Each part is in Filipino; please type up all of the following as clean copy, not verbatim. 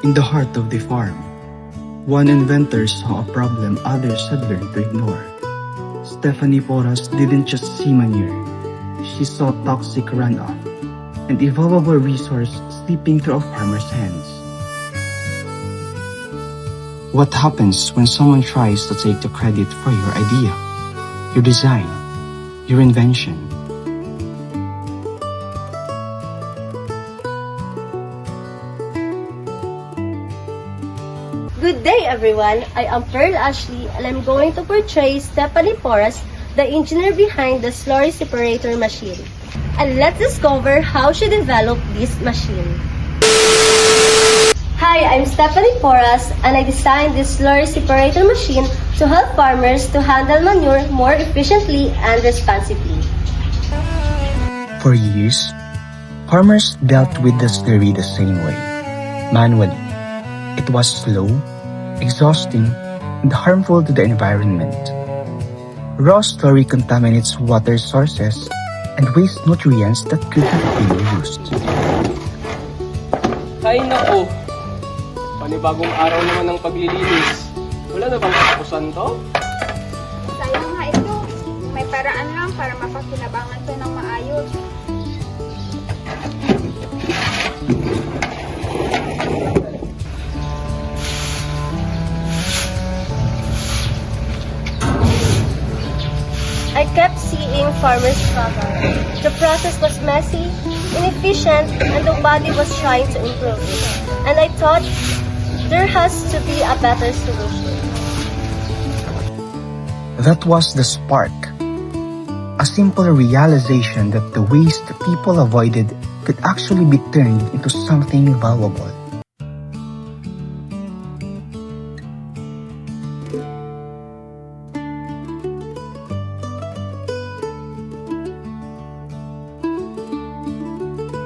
In the heart of the farm, one inventor saw a problem others had learned to ignore. Stephanie Porras didn't just see manure, she saw toxic runoff, an evolvable resource slipping through a farmer's hands. What happens when someone tries to take the credit for your idea, your design, your invention? Good day, everyone. I am Pearl Ashley, and I'm going to portray Stephanie Porras, the engineer behind the slurry separator machine. And let's discover how she developed this machine. Hi, I'm Stephanie Porras, and I designed this slurry separator machine to help farmers to handle manure more efficiently and responsibly. For years, farmers dealt with the slurry the same way, manually. It was slow, exhausting, and harmful to the environment. Raw slurry contaminates water sources and wastes nutrients that could have been used. Hay nako! Panibagong araw naman ng paglilinis. Wala na bang katapusan to? Sayang nga ito. May paraan lang para mapakinabangan to ng maayos. I kept seeing farmers struggle. The process was messy, inefficient, and nobody was trying to improve it. And I thought, there has to be a better solution. That was the spark. A simple realization that the waste people avoided could actually be turned into something valuable.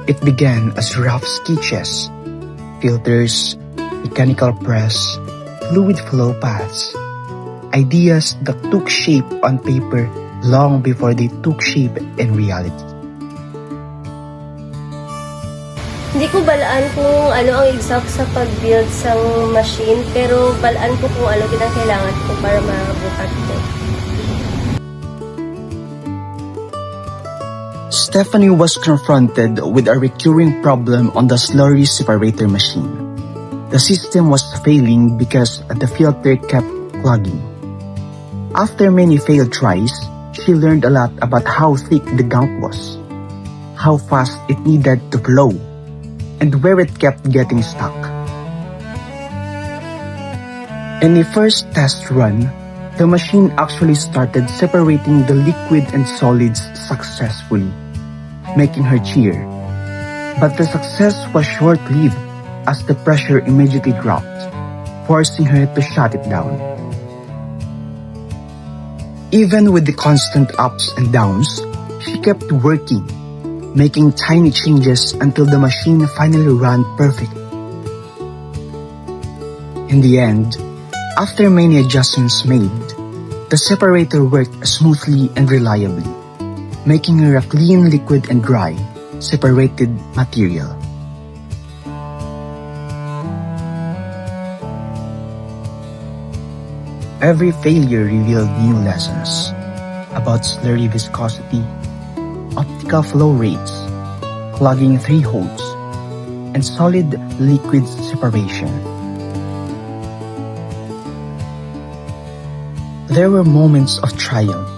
It began as rough sketches, filters, mechanical press, fluid flow paths, ideas that took shape on paper long before they took shape in reality. Hindi ko balaan kung ano ang exact sa pag-build sa machine, pero balaan ko kung ano kinakailangan ko para mabukat ito. Stephanie was confronted with a recurring problem on the slurry separator machine. The system was failing because the filter kept clogging. After many failed tries, she learned a lot about how thick the gunk was, how fast it needed to flow, and where it kept getting stuck. In the first test run, the machine actually started separating the liquid and solids successfully, making her cheer. But the success was short-lived as the pressure immediately dropped, forcing her to shut it down. Even with the constant ups and downs, she kept working, making tiny changes until the machine finally ran perfectly. In the end, after many adjustments made, the separator worked smoothly and reliably, making her a clean liquid and dry, separated material. Every failure revealed new lessons about slurry viscosity, optical flow rates, clogging thresholds, and solid liquid separation. There were moments of triumph,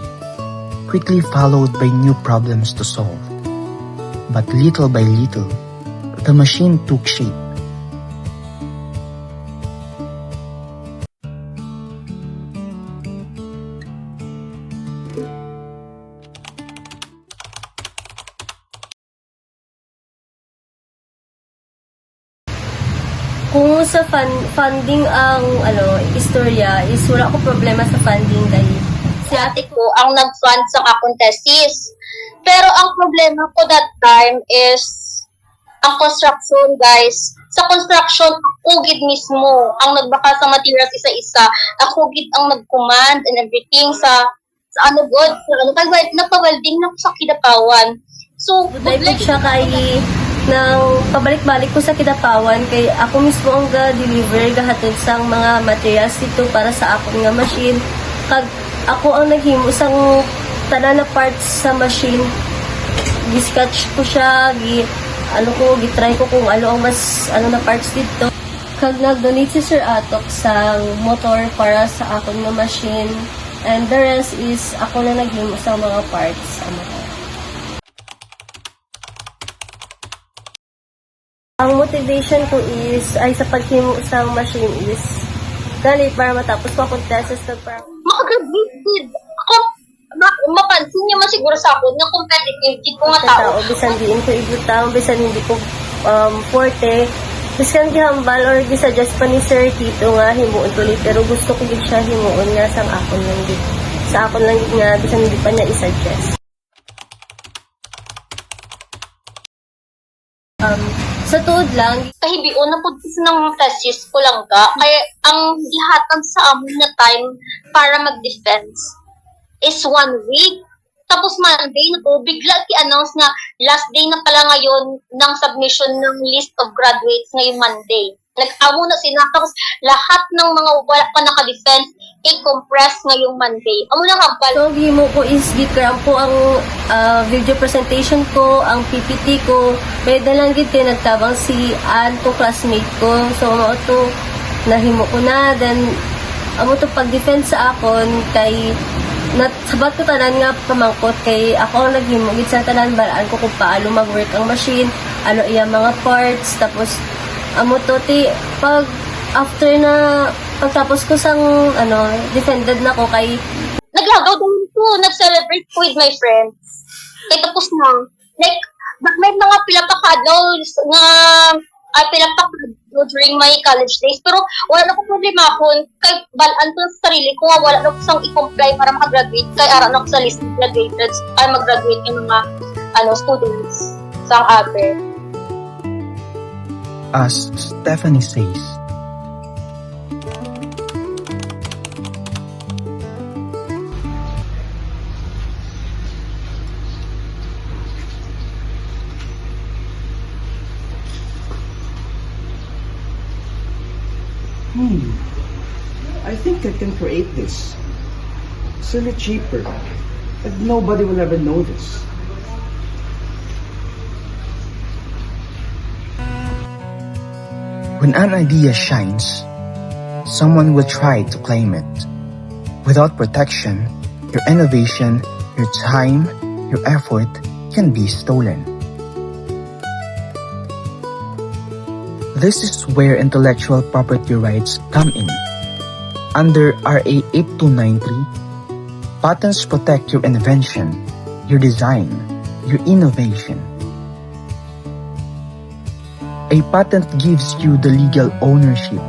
quickly followed by new problems to solve. But little by little, the machine took shape. Kung sa funding ang istorya, is wala ko problema sa funding dahil Si ate ko ang nag-fund sa kakontesis. Pero ang problema ko that time is ang construction, guys. Sa construction, ako gid mismo ang nagbaka sa materials isa-isa. Ako gid ang nag-command and everything sa ano good, sa ano, nagpa-welding na sa kidapawan. So, like siya kay nang pabalik-balik ko sa Kidapawan kay ako mismo ang ga-deliver gahatod sang mga materials dito para sa akong nga machine. Kag ako ang naghimo sang tanan na parts sa machine. Gi-sketch ko siya, gitry ko kung ano ang mas na parts dito. Kag nag-donate si Sir Atok sa motor para sa akong nga machine. And the rest is ako na naghimo sa mga parts sa motor. Ang motivation ko ay sa paghimo sa machine is dali para matapos ko akong tesis para Makagraduated. Ako, mapansin niyo man siguro sa ako na competitive kid ko nga tao. bisan diin ko ibutang, bisan hindi ko forte. Bisan gihambal or gisuggest pa ni Sir Tito nga himuon tuloy pero gusto ko gid siya himuon nga sang akon lang gid. Sa akon lang gid nga bisan hindi pa niya i-suggest. Sa tuod lang, Kahibiyo na po ng thesis ko lang ka. Kaya ang gihatag sa amon na time para mag-defense is 1 week. Tapos Monday na po, bigla i-announce na last day na pala ngayon ng submission ng list of graduates ngayong Monday. Nag-amo na sila. Tapos lahat ng mga wala pa naka-defense, i-compress ngayong Monday. Amo na hambal. so himo ko is gikram po ang video presentation ko, ang PPT ko. Pwede lang gid kay nagtabang si Ann to classmate ko. So mao to nahimo ko na then amo to pag-defense sa akon kay sabat ko tanan nga pamangkot kay ako ang naghimo gid sa tanan balaan ko kung paano mag-work ang machine, ano iya mga parts, tapos amo to ti pag after na pagtapos ko sang defended na ko kay Naglagaw din ko, nag-celebrate ko with my friends. Kaya tapos na. Like, may mga pilapakadlaw nga pilapakadlaw during my college days. Pero wala na ko problema ako. Kay balaan ko sa sarili ko, wala na ko sang i-comply para makagraduate. Kaya ara na ko sa list of graduated ay mag-graduate yung mga students sa ate. As Stephanie says, I think I can create this. It's a little cheaper. And nobody will ever know this. when an idea shines, someone will try to claim it. Without protection, your innovation, your time, your effort can be stolen. This is where intellectual property rights come in. Under RA 8293, patents protect your invention, your design, your innovation. A patent gives you the legal ownership,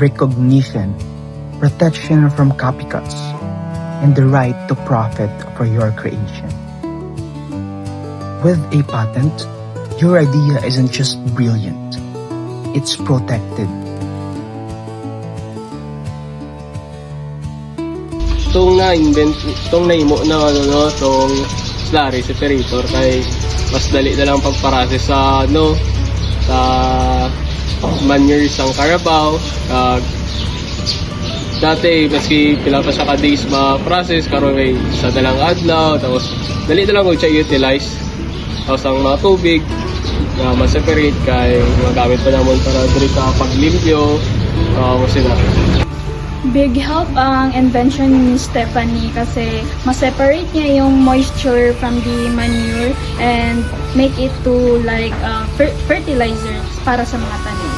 recognition, protection from copycats, and the right to profit for your creation. With a patent, your idea isn't just brilliant, it's protected. Itong naimo na itong slurry separator kay mas dali na lang pagparase sa sa manure sang Carabao. Dati maski pila pa siya ka days ma-process karon kay sa dalang adlaw tapos dali na lang ko siya utilize. Tapos ang mga tubig na ma-separate kay magamit pa naman para diri sa paglimpyo sila. Big help ang invention ni Stephanie kasi ma-separate niya yung moisture from the manure and make it to like fertilizers para sa mga tanim.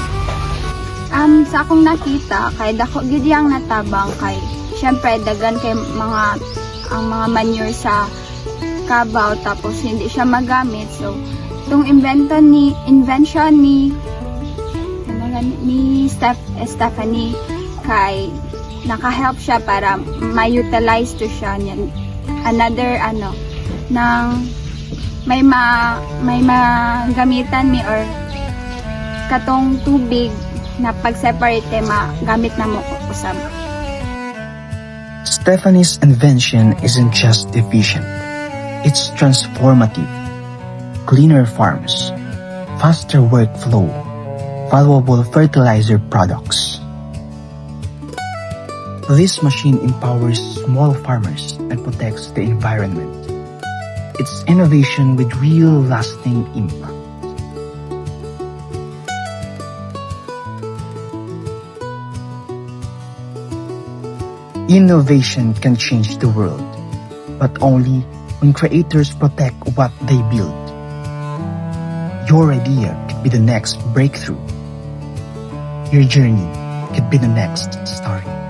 Sa akong nakita, kay dako gid yang natabang kay syempre dagan kay ang mga manure sa kabaw tapos hindi siya magamit. So, itong invention ni Stephanie kay naka-help siya para ma-utilize to siya niyan. Another nang may magamitan mi or katong tubig na pag-separate magamit na mo usab. Stephanie's invention isn't just efficient, it's transformative. Cleaner farms, faster workflow, valuable fertilizer products. This machine empowers small farmers and protects the environment. It's innovation with real lasting impact. Innovation can change the world, but only when creators protect what they build. Your idea could be the next breakthrough. Your journey could be the next story.